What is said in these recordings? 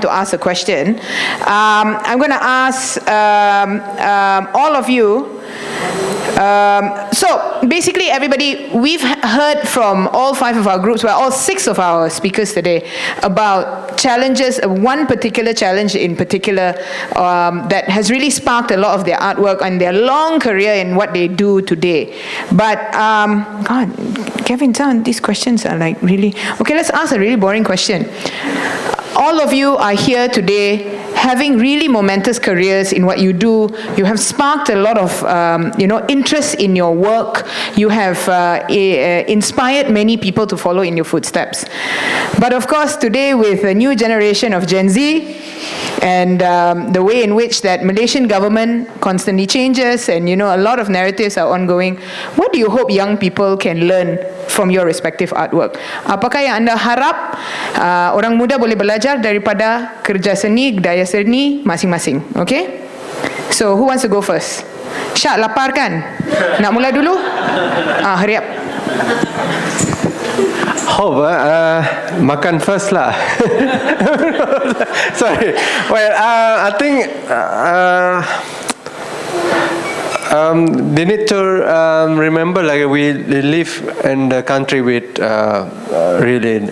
to ask a question. I'm going to ask all of you. So basically, everybody, we've heard from all 5 of our groups, well, all 6 of our speakers today, about challenges, one particular challenge in particular that has really sparked a lot of their artwork and their long career in what they do today. But God, Kevin, some of these questions are like really okay. Let's ask a really boring question. All of you are here today having really momentous careers in what you do. You have sparked a lot of interest in your work. You have inspired many people to follow in your footsteps. But of course, today with a new generation of Gen Z, and the way in which that Malaysian government constantly changes, and a lot of narratives are ongoing, what do you hope young people can learn from your respective artwork? Apakah yang anda harap orang muda boleh belajar daripada kerja seni, daya seni masing-masing? Okay? So who wants to go first? Shaq, lapar kan? Nak mula dulu? Hurry up. Hope makan first lah. Sorry. Well, I think they need to remember, like, we live in the country with really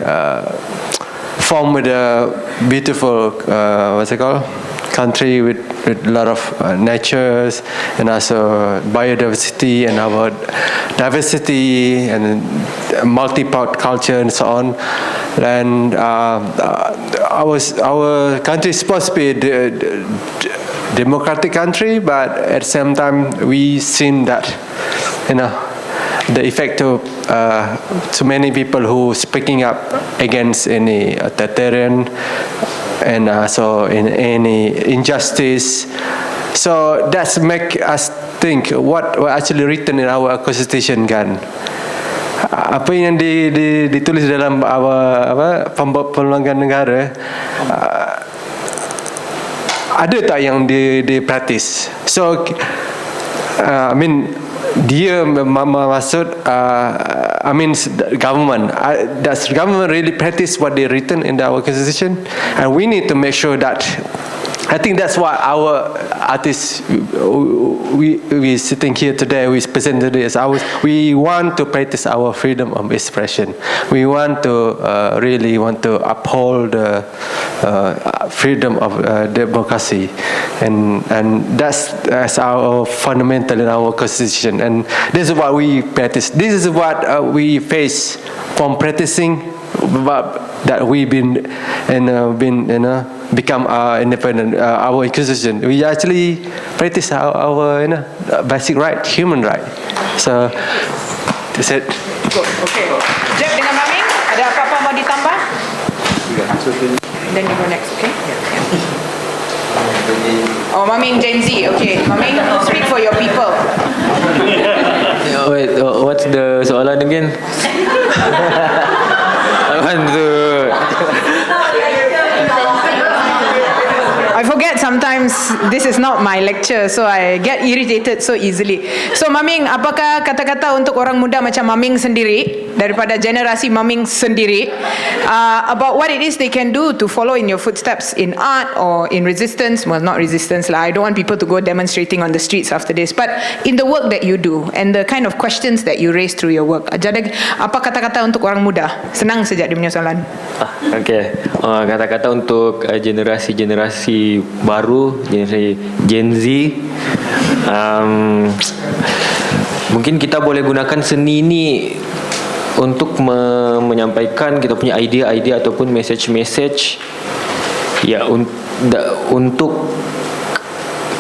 formed with a beautiful what's it called, country with a lot of natures and also biodiversity and our diversity and multi-part culture and so on. And our country is supposed to be a democratic country, but at the same time we seen that the effect of too many people who speaking up against any authoritarian and so in any injustice. So that's make us think what actually written in our constitution kan. Apa yang ditulis dalam perlembagaan negara, ada tak yang di-practice? So I mean, dia maksud I mean government, does government really practice what they written in our constitution? And we need to make sure that, I think that's what our artists, we sitting here today, we present today as ours. We want to practice our freedom of expression. We want to really want to uphold the freedom of democracy, and that's our fundamental in our constitution. And this is what we practice. This is what we face from practicing that we've been become independent, our constitution. We actually practice our basic right, human right. So that's it. Okay. Jeff dengan Amin, ada apa-apa mau ditambah? Then you go next, okay? Oh, Amin, Gen Z, okay. Amin, speak for your people. Wait, what's the soalan again? I forget sometimes this is not my lecture, so I get irritated so easily. So Maming, apakah kata-kata untuk orang muda macam Maming sendiri, daripada generasi Maming sendiri, about what it is they can do to follow in your footsteps in art or in resistance? Well, not resistance lah. I don't want people to go demonstrating on the streets after this, but in the work that you do and the kind of questions that you raise through your work. Jadi, apa kata-kata untuk orang muda? Senang saja dia punya soalan. Okay, kata-kata untuk generasi baru, generasi Gen Z, mungkin kita boleh gunakan seni ini untuk menyampaikan kita punya idea-idea ataupun message-message ya, untuk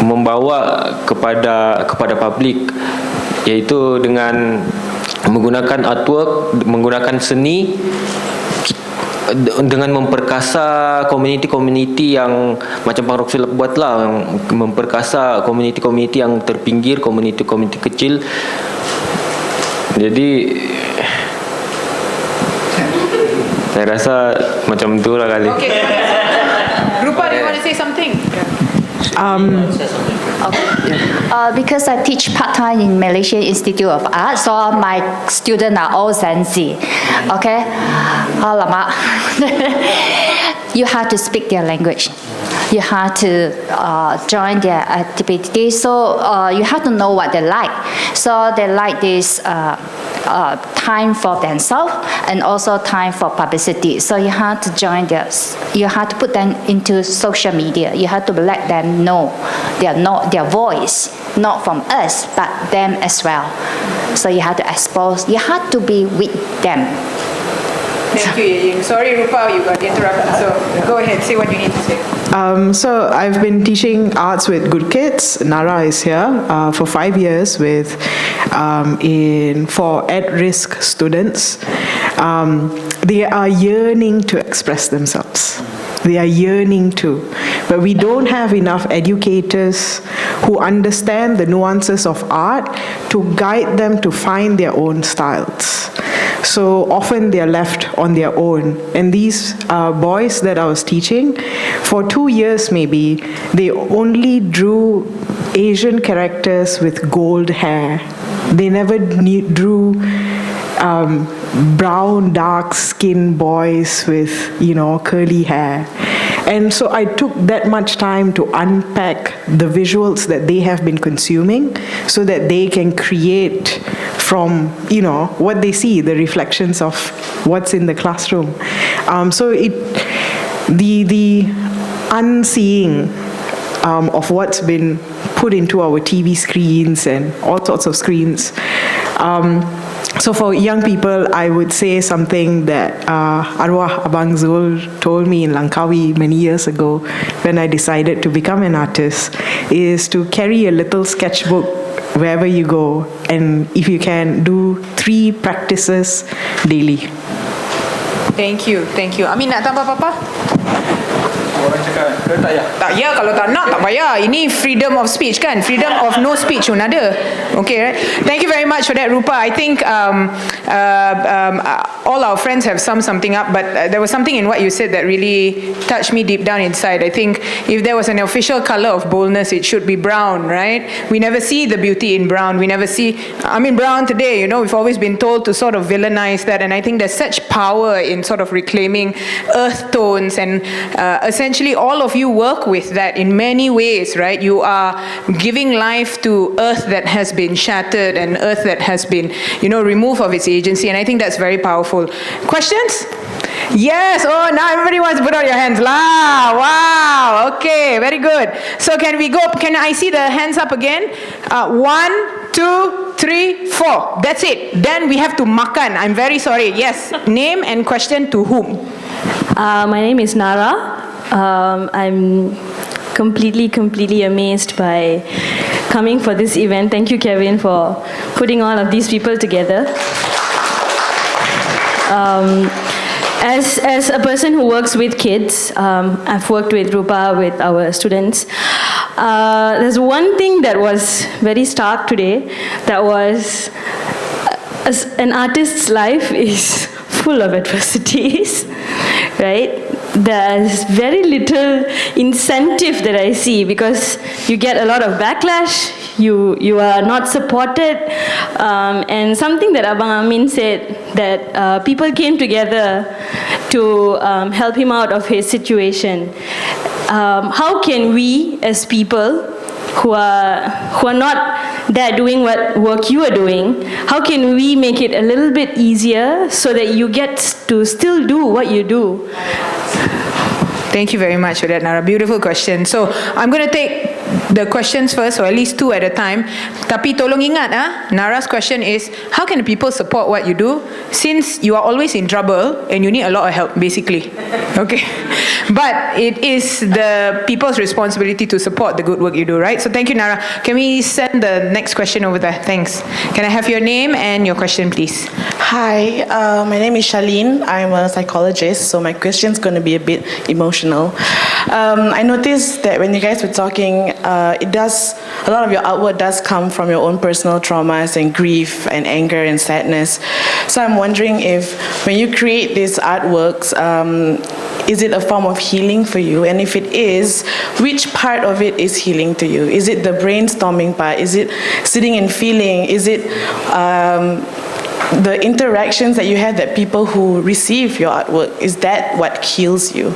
membawa kepada publik, iaitu dengan menggunakan artwork, menggunakan seni, dengan memperkasa komuniti-komuniti yang macam Pangrok Sulap buatlah, memperkasa komuniti-komuniti yang terpinggir, komuniti-komuniti kecil. Jadi saya rasa macam itulah kali. Okay. Rupa, do you want to say something? Because I teach part-time in Malaysian Institute of Art, so my students are all Gen Z. Okay? Alamak. You have to speak their language. You have to join their activities. So you have to know what they like. So they like this time for themselves and also time for publicity. So you have to join you have to put them into social media. You have to let them know their voice, not from us, but them as well. So you have to expose, you have to be with them. Thank you, Yiing. Sorry, Rupa, you got interrupted. So go ahead, say what you need to say. So I've been teaching arts with good kids. Nara is here for 5 years for at-risk students. They are yearning to express themselves. They are yearning to. But we don't have enough educators who understand the nuances of art to guide them to find their own styles. So often they are left on their own. And these boys that I was teaching, for 2 years maybe, they only drew Asian characters with gold hair. They never drew brown, dark-skinned boys with, curly hair. And so I took that much time to unpack the visuals that they have been consuming so that they can create from, what they see, the reflections of what's in the classroom. So the unseeing of what's been put into our TV screens and all sorts of screens. So for young people, I would say something that Arwah Abang Zul told me in Langkawi many years ago when I decided to become an artist, is to carry a little sketchbook wherever you go, and if you can, do 3 practices daily. Thank you. Amin, nak tambah apa-apa? Orang cakap, tak payah. Tak ya, kalau tak nak, tak payah. Ini freedom of speech kan? Freedom of no speech pun ada. Okay, right? Thank you very much for that, Rupa. I think all our friends have summed something up, but there was something in what you said that really touched me deep down inside. I think if there was an official color of boldness, it should be brown, right? We never see the beauty in brown. We never see, brown today, we've always been told to sort of villainize that, and I think there's such power in sort of reclaiming earth tones, and essentially all of you work with that in many ways, right? You are giving life to earth that has been shattered and earth that has been, removed of its agency, and I think that's very powerful. Questions? Yes. Oh, now everybody wants to put out your hands. Wow. Okay, very good. So can I see the hands up again? 1, 2, 3, 4. That's it. Then we have to makan. I'm very sorry. Yes. Name and question to whom? My name is Nara. I'm completely amazed by coming for this event. Thank you, Kevin, for putting all of these people together. As a person who works with kids, I've worked with Rupa, with our students. There's one thing that was very stark today, that was an artist's life is full of adversities, right? There's very little incentive that I see, because you get a lot of backlash, you are not supported, and something that Abang Amin said, that people came together to help him out of his situation. How can we as people who are not there doing what work you are doing, how can we make it a little bit easier so that you get to still do what you do? Thank you very much for that, Nara. Beautiful question. So I'm going to take the questions first, or at least 2 at a time. Tapi tolong ingat, Nara's question is, how can people support what you do, since you are always in trouble and you need a lot of help, basically. Okay? But it is the people's responsibility to support the good work you do, right? So thank you, Nara. Can we send the next question over there? Thanks. Can I have your name and your question, please? Hi, my name is Charlene. I'm a psychologist, so my question's going to be a bit emotional. I noticed that when you guys were talking, a lot of your artwork does come from your own personal traumas and grief and anger and sadness. So I'm wondering if when you create these artworks, is it a form of healing for you? And if it is, which part of it is healing to you? Is it the brainstorming part? Is it sitting and feeling? Is it the interactions that you have that people who receive your artwork? Is that what heals you?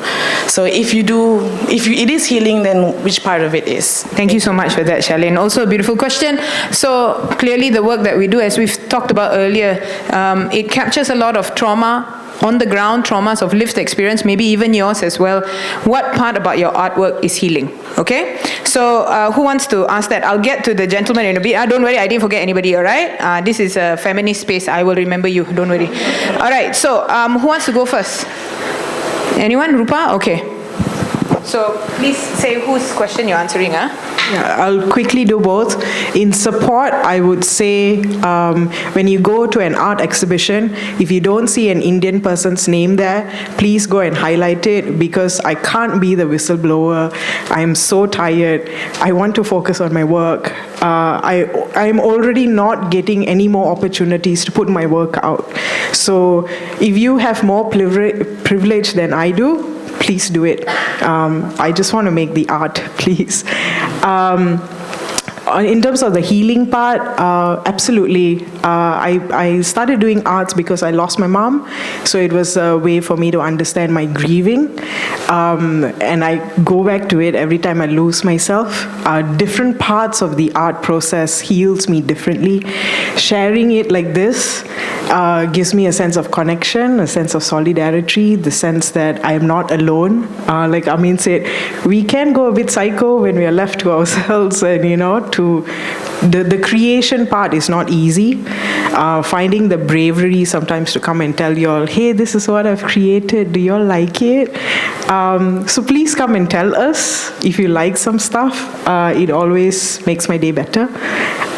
So if it is healing, then which part of it is? Thank you so much for that, Charlene. Also a beautiful question. So clearly the work that we do, as we've talked about earlier, it captures a lot of trauma, on the ground traumas of lived experience, maybe even yours as well. What part about your artwork is healing? Okay? So who wants to ask that? I'll get to the gentleman in a bit. Don't worry, I didn't forget anybody, all right? This is a feminist space. I will remember you, don't worry. All right, so who wants to go first? Anyone? Rupa? Okay. So please say whose question you're answering, huh? Yeah, I'll quickly do both. In support, I would say when you go to an art exhibition, if you don't see an Indian person's name there, please go and highlight it, because I can't be the whistleblower. I'm so tired. I want to focus on my work. I'm already not getting any more opportunities to put my work out. So if you have more privilege than I do, please do it. I just want to make the art, please. In terms of the healing part, absolutely. I started doing arts because I lost my mom, so it was a way for me to understand my grieving, and I go back to it every time I lose myself. Different parts of the art process heals me differently. Sharing it like this gives me a sense of connection, a sense of solidarity, the sense that I am not alone. Like Amin said, we can go a bit psycho when we are left to ourselves, and the creation part is not easy. Finding the bravery sometimes to come and tell you all, hey, this is what I've created, do you all like it? So please come and tell us if you like some stuff. It always makes my day better.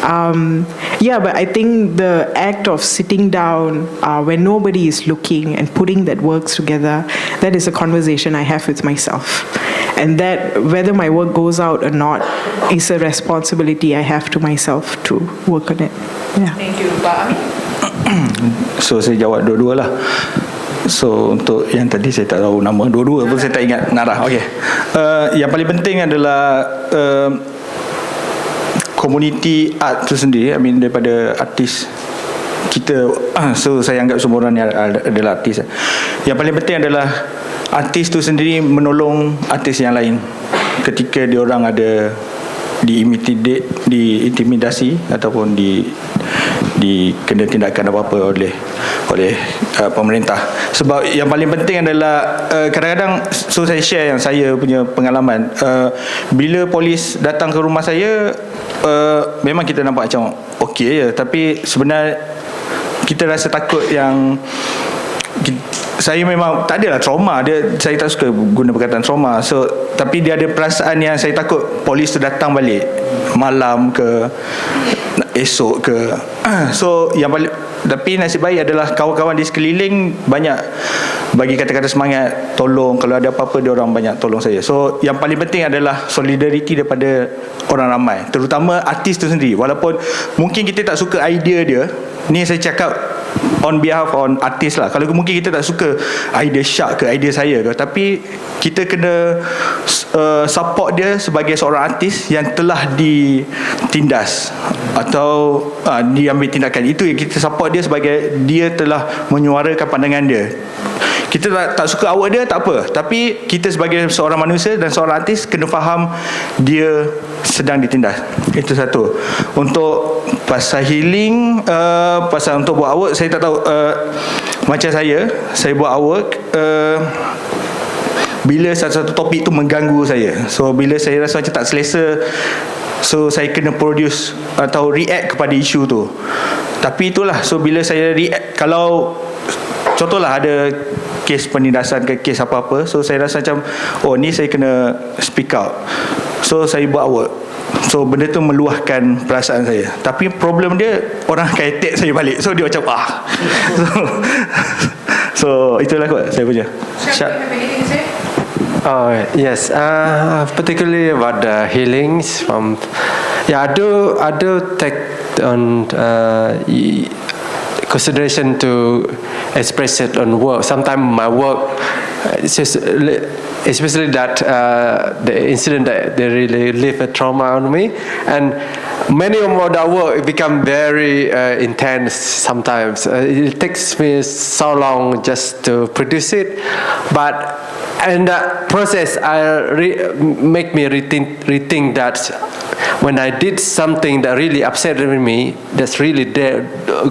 But I think the act of sitting down when nobody is looking and putting that works together, that is a conversation I have with myself. And that, whether my work goes out or not, is a responsibility I have to myself to work on it. Yeah. Thank you, Pak Amin. So saya jawab dua-dua lah. So untuk yang tadi saya tak tahu nama dua-dua pun saya tak ingat narah. Okey. Yang paling penting adalah community art tu sendiri. I mean daripada artis kita, so saya anggap semua orang ni adalah artis. Yang paling penting adalah artis tu sendiri menolong artis yang lain ketika diorang ada diintimidasi ataupun kena tindakan apa-apa oleh pemerintah. Sebab yang paling penting adalah kadang-kadang, so saya share yang saya punya pengalaman, bila polis datang ke rumah saya, memang kita nampak macam okey je, tapi sebenarnya kita rasa takut yang saya memang tak adalah trauma saya tak suka guna perkataan trauma, so tapi dia ada perasaan yang saya takut polis tu datang balik malam ke esok ke. So yang paling, tapi nasib baik adalah kawan-kawan di sekeliling banyak bagi kata-kata semangat, tolong, kalau ada apa-apa dia orang banyak tolong saya. So yang paling penting adalah solidariti daripada orang ramai, terutama artis tu sendiri. Walaupun mungkin kita tak suka idea dia, ni saya cakap on behalf on artis lah. Kalau mungkin kita tak suka idea Shaq ke idea saya ke, tapi kita kena support dia sebagai seorang artis yang telah ditindas atau diambil tindakan. Itu yang kita support dia, sebagai dia telah menyuarakan pandangan dia. Kita tak suka awak dia, tak apa, tapi kita sebagai seorang manusia dan seorang artis kena faham dia sedang ditindas. Itu satu. Untuk pasal healing, pasal untuk buat artwork, saya tak tahu, macam saya buat artwork, bila satu topik tu mengganggu saya, so bila saya rasa macam tak selesa, so saya kena produce atau react kepada isu tu. Tapi itulah, so bila saya react, kalau contohlah ada kes penindasan ke kes apa-apa, so saya rasa macam ni saya kena speak out, so saya buat artwork. So benda tu meluahkan perasaan saya. Tapi problem dia, orang akan attack saya balik, so dia macam so itulah kot saya punya. Shaq, do you have anything to say? Yes, particularly about the healings from, I do take on consideration to express it on work. Sometimes my work it's just, especially that the incident that they really leave a trauma on me, and many of that work become very intense sometimes. It takes me so long just to produce it, but and that process make me rethink that when I did something that really upset me, that's really there,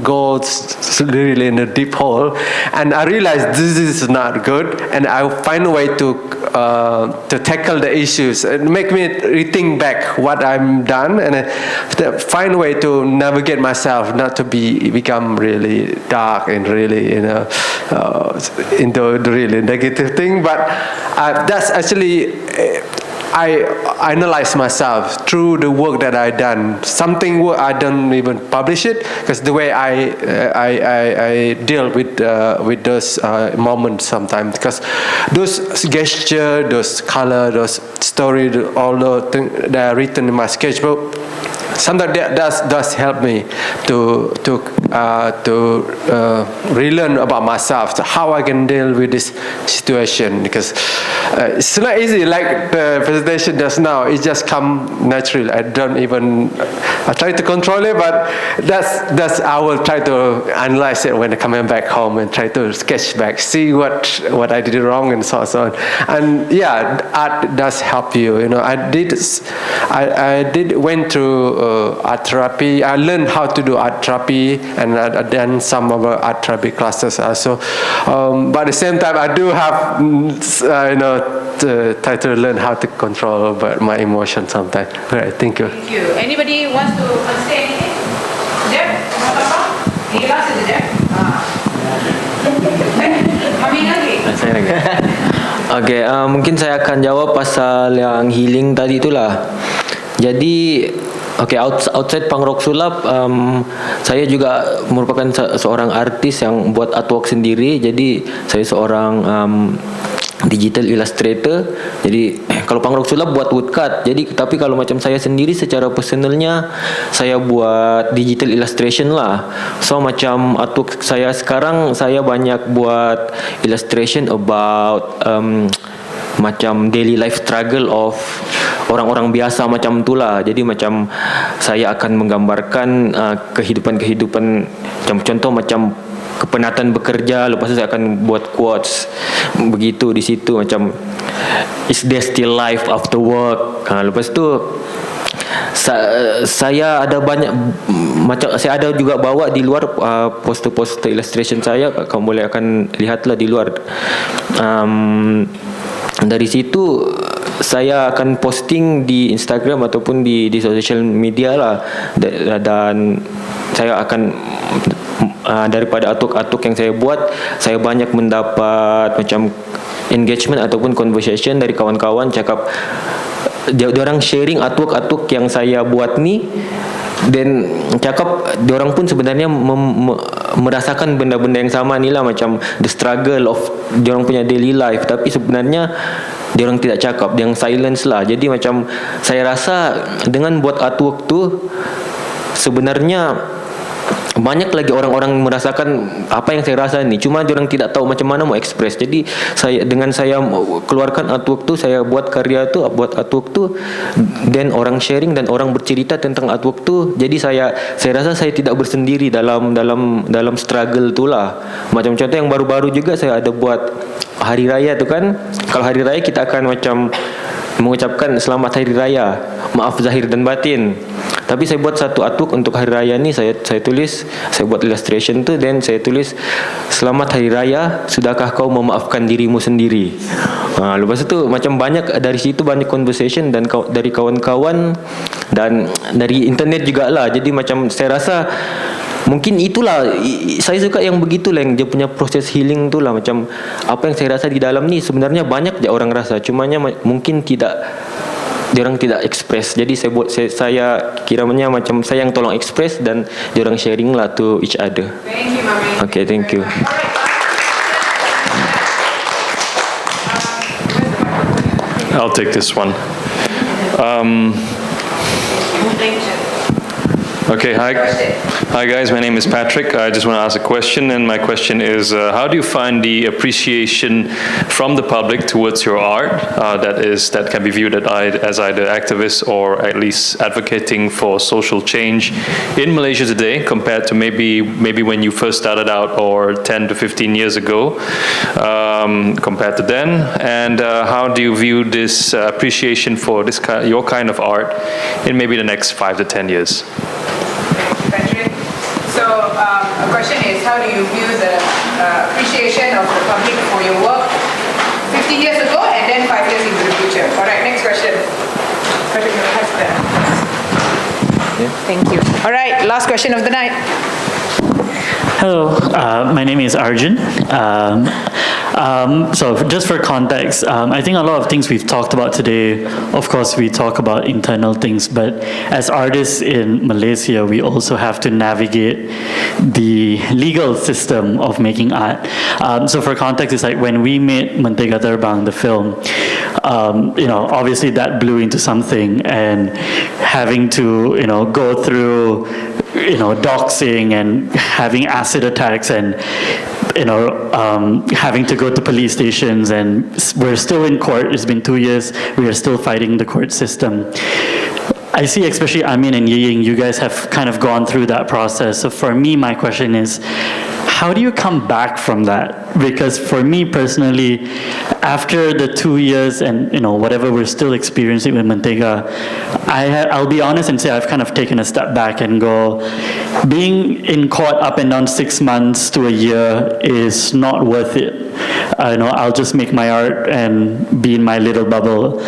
goes really in a deep hole, and I realized this is not good, and I find a way to tackle the issues and make me rethink back what I'm done, and find a way to navigate myself, not to become really dark and really into the really negative thing. But that's actually I analyze myself through the work that I done. Something I don't even publish it because the way I deal with those moments sometimes, because those gesture, those color, those story, all the things that are written in my sketchbook, sometimes that does help me to relearn about myself, how I can deal with this situation, because it's not easy like the presentation just now. It just come naturally. I try to control it, but that's I will try to analyze it when I'm coming back home and try to sketch back, see what I did wrong and so on. And yeah, art does help you. I went through art therapy. I learned how to do art therapy, and I've done some of our art therapy classes also. But at the same time, I do have, to try to learn how to control my emotions sometimes. All right, thank you. Thank you. Anybody wants to say anything? Jeff? Any answer, Jeff? Amin lagi? Saya lagi. Okay, mungkin saya akan jawab pasal yang healing tadi itulah. Jadi, okay, outside Pangrok Sulap, saya juga merupakan seorang artis yang buat artwork sendiri. Jadi saya seorang digital illustrator. Jadi kalau Pangrok Sulap buat woodcut. Tapi kalau macam saya sendiri secara personalnya, saya buat digital illustration lah. So macam artwork saya sekarang, saya banyak buat illustration about macam daily life struggle of orang-orang biasa macam itulah. Jadi macam saya akan menggambarkan kehidupan macam contoh macam kepenatan bekerja, lepas tu saya akan buat quotes begitu di situ, macam is there still life after work. Lepas tu saya ada banyak macam, saya ada juga bawa di luar poster-poster illustration saya. Kamu boleh akan lihatlah di luar. Dari situ saya akan posting di Instagram ataupun di social media lah, dan saya akan daripada artwork yang saya buat, saya banyak mendapat macam engagement ataupun conversation dari kawan-kawan, cakap diorang sharing artwork yang saya buat ni, dan cakap diorang pun sebenarnya merasakan benda-benda yang sama ni lah, macam the struggle of diorang punya daily life, tapi sebenarnya diorang tidak cakap, yang silence lah. Jadi macam saya rasa dengan buat artwork tu sebenarnya banyak lagi orang-orang merasakan apa yang saya rasa ni, cuma diorang tidak tahu macam mana mau express. Jadi dengan saya keluarkan artwork tu, saya buat karya tu, buat artwork tu, dan orang sharing dan orang bercerita tentang artwork tu. Jadi saya rasa saya tidak bersendiri dalam struggle tu lah. Macam contoh yang baru-baru juga saya ada buat hari raya tu kan. Kalau hari raya kita akan macam mengucapkan selamat hari raya, maaf zahir dan batin. Tapi saya buat satu artwork untuk hari raya ni, saya tulis, saya buat illustration tu, dan saya tulis selamat hari raya, sudahkah kau memaafkan dirimu sendiri. Lepas tu macam banyak dari situ, banyak conversation dan dari kawan-kawan dan dari internet jugalah. Jadi macam saya rasa mungkin itulah, saya suka yang begitulah, yang dia punya proses healing tu lah. Macam apa yang saya rasa di dalam ni sebenarnya banyak je orang rasa, cumanya mungkin diorang tidak express. Jadi saya kiranya macam saya yang tolong express dan diorang sharing lah to each other. Thank you, Mami. Okay, thank you. I'll take this one. Okay, hi guys, my name is Patrick. I just want to ask a question, and my question is, how do you find the appreciation from the public towards your art that can be viewed as either activists or at least advocating for social change in Malaysia today compared to maybe when you first started out, or 10 to 15 years ago, compared to then? And how do you view this appreciation for your kind of art in maybe the next 5 to 10 years? So, a question is, how do you view the appreciation of the public for your work 15 years ago and then 5 years into the future? All right, next question. Thank you. All right, last question of the night. Hello, my name is Arjun. So just for context, I think a lot of things we've talked about today, of course we talk about internal things, but as artists in Malaysia, we also have to navigate the legal system of making art. So for context, it's like when we made Mentega Terbang, the film, obviously that blew into something, and having to, go through doxing and having acid attacks and having to go to police stations, and we're still in court. It's been 2 years. We are still fighting the court system. I see, especially Amin and Yiing, you guys have kind of gone through that process. So for me, my question is, how do you come back from that? Because for me personally, after the 2 years and whatever we're still experiencing with Mentega, I'll be honest and say I've kind of taken a step back and go, being in court up and down 6 months to a year is not worth it. I'll just make my art and be in my little bubble.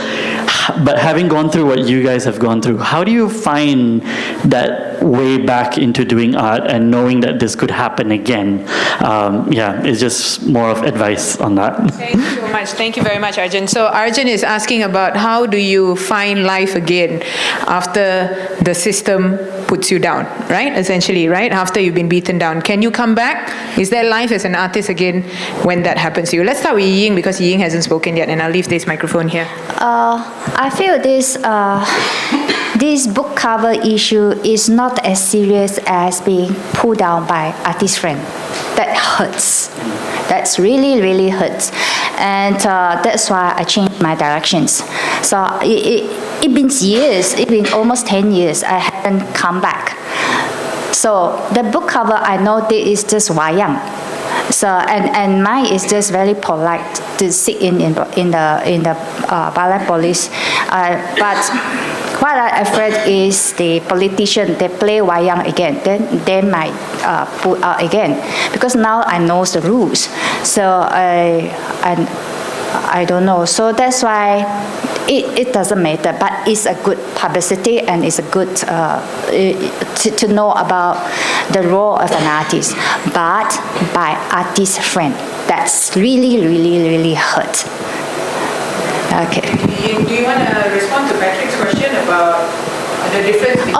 But having gone through what you guys have gone through, how do you find that way back into doing art and knowing that this could happen again? It's just more of advice on that. Thank you so much. Thank you very much, Arjun. So Arjun is asking about how do you find life again after the system puts you down, right? Essentially, right? After you've been beaten down. Can you come back? Is there life as an artist again when that happens to you? Let's start with Yiing, because Yiing hasn't spoken yet, and I'll leave this microphone here. I feel this book cover issue is not as serious as being pulled down by artist friend. That hurts. That's really, really hurts. And that's why I changed my directions. So it's been years, it's been almost 10 years, I haven't come back. So the book cover, I know that is just wayang. So and mine is just very polite to sit in the ballet police. But what I'm afraid is the politician, they play wayang again. Then they might pull out again, because now I know the rules. So I don't know. So that's why it doesn't matter. But it's a good publicity, and it's a good to know about the role of an artist. But by artist friend, that's really, really, really hurt. Okay. Do you want to respond to Patrick's question about the difference between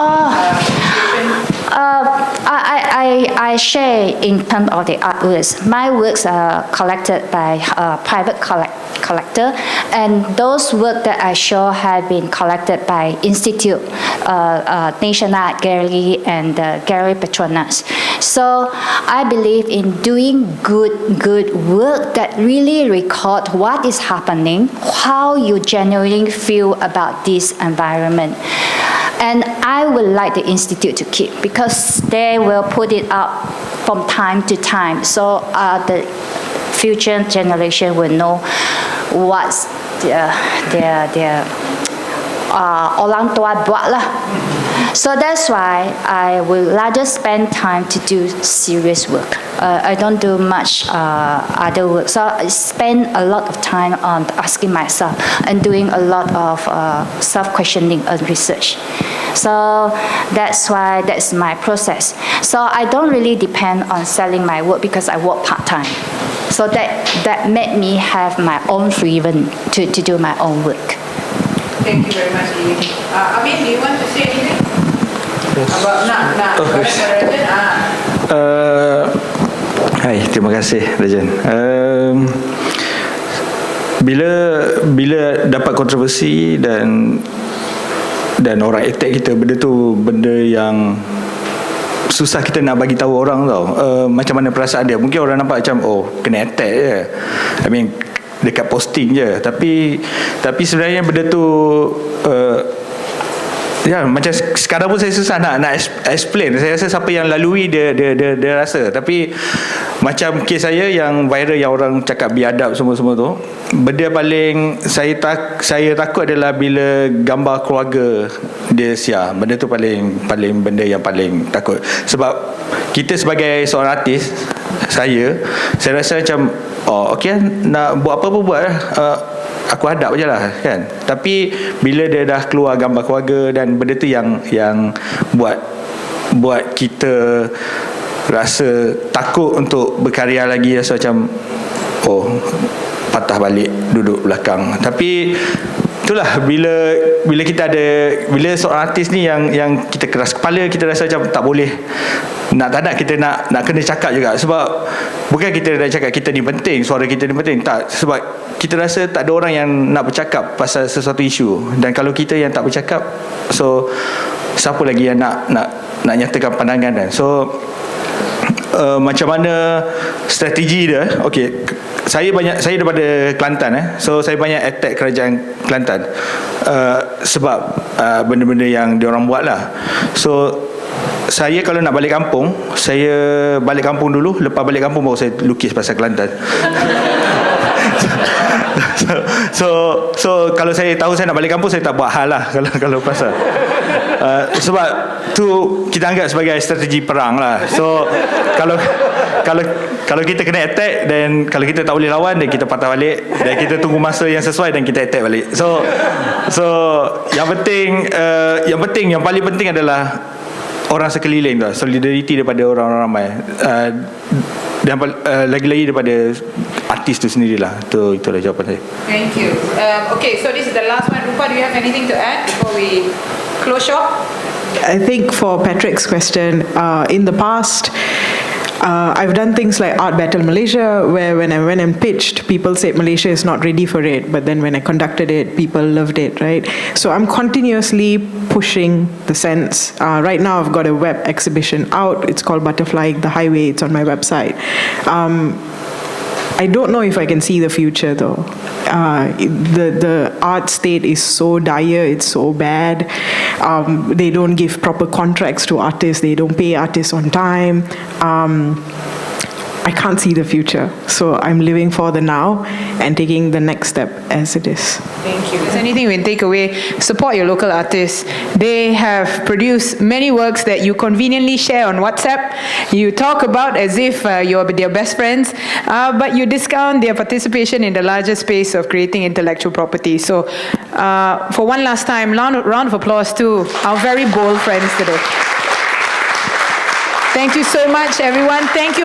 I share in terms of the artworks. My works are collected by a private collector, and those works that I show have been collected by Institute, National Art Gallery, and Gallery Petronas. So I believe in doing good work that really record what is happening, how you genuinely feel about this environment. And I would like the Institute to keep, because they will put it up from time to time, so the future generation will know what's their orang tua buat lah. So that's why I would rather spend time to do serious work. I don't do much other work. So I spend a lot of time on asking myself and doing a lot of self-questioning and research. So that's why that's my process. So I don't really depend on selling my work, because I work part-time. So that made me have my own freedom to do my own work. Thank you very much, Yiing. Amin, do you want to say anything? About Hai, terima kasih Rajan. Bila dapat kontroversi dan orang attack kita, benda tu benda yang susah kita nak bagi tahu orang tau, macam mana perasaan dia. Mungkin orang nampak macam kena attack je, I mean dekat posting je, tapi sebenarnya benda tu ya, macam sekarang pun saya susah nak explain. Saya rasa siapa yang lalui dia rasa. Tapi macam kes saya yang viral, yang orang cakap biadab semua tu, benda paling saya takut adalah bila gambar keluarga dia Shia. Benda tu paling benda yang paling takut. Sebab kita sebagai seorang artis, saya rasa macam okey, nak buat apa pun buat lah. Aku hadap je lah kan. Tapi bila dia dah keluar gambar keluarga, dan benda tu yang buat kita rasa takut untuk berkarya lagi. Rasa macam patah balik, duduk belakang. Tapi itulah bila kita ada, bila seorang artis ni yang kita keras kepala, kita rasa macam tak boleh, tak nak kita nak kena cakap juga. Sebab bukan kita nak cakap kita ni penting, suara kita ni penting, tak. Sebab kita rasa tak ada orang yang nak bercakap pasal sesuatu isu, dan kalau kita yang tak bercakap, so siapa lagi yang nak nyatakan pandangan kan. So macam mana strategi dia? Okey, saya daripada Kelantan, so saya banyak attack kerajaan Kelantan sebab benda-benda yang diorang buat lah. So saya kalau nak balik kampung, saya balik kampung dulu, lepas balik kampung baru saya lukis pasal Kelantan. So kalau saya tahu saya nak balik kampung, saya tak buat hal lah kalau pasal sebab tu kita anggap sebagai strategi perang lah. So kalau kita kena attack, dan kalau kita tak boleh lawan, dan kita patah balik, dan kita tunggu masa yang sesuai, dan kita attack balik. So yang paling penting adalah orang sekeliling tu, solidariti daripada orang-orang ramai, dan lagi-lagi daripada artis tu sendirilah. Itulah jawapan saya. Thank you. Okay, so this is the last one. Rupa, do you have anything to add before we close shop? I think for Patrick's question, in the past, I've done things like Art Battle Malaysia, where when I went and pitched, people said Malaysia is not ready for it, but then when I conducted it, people loved it, right? So I'm continuously pushing the sense. Right now I've got a web exhibition out. It's called Butterfly the Highway. It's on my website. I don't know if I can see the future though. The art state is so dire, it's so bad. They don't give proper contracts to artists, they don't pay artists on time. I can't see the future. So I'm living for the now and taking the next step as it is. Thank you. If there's anything we can take away, support your local artists. They have produced many works that you conveniently share on WhatsApp. You talk about as if you're their best friends, but you discount their participation in the larger space of creating intellectual property. So for one last time, round of applause to our very bold friends today. Thank you so much, everyone. Thank you.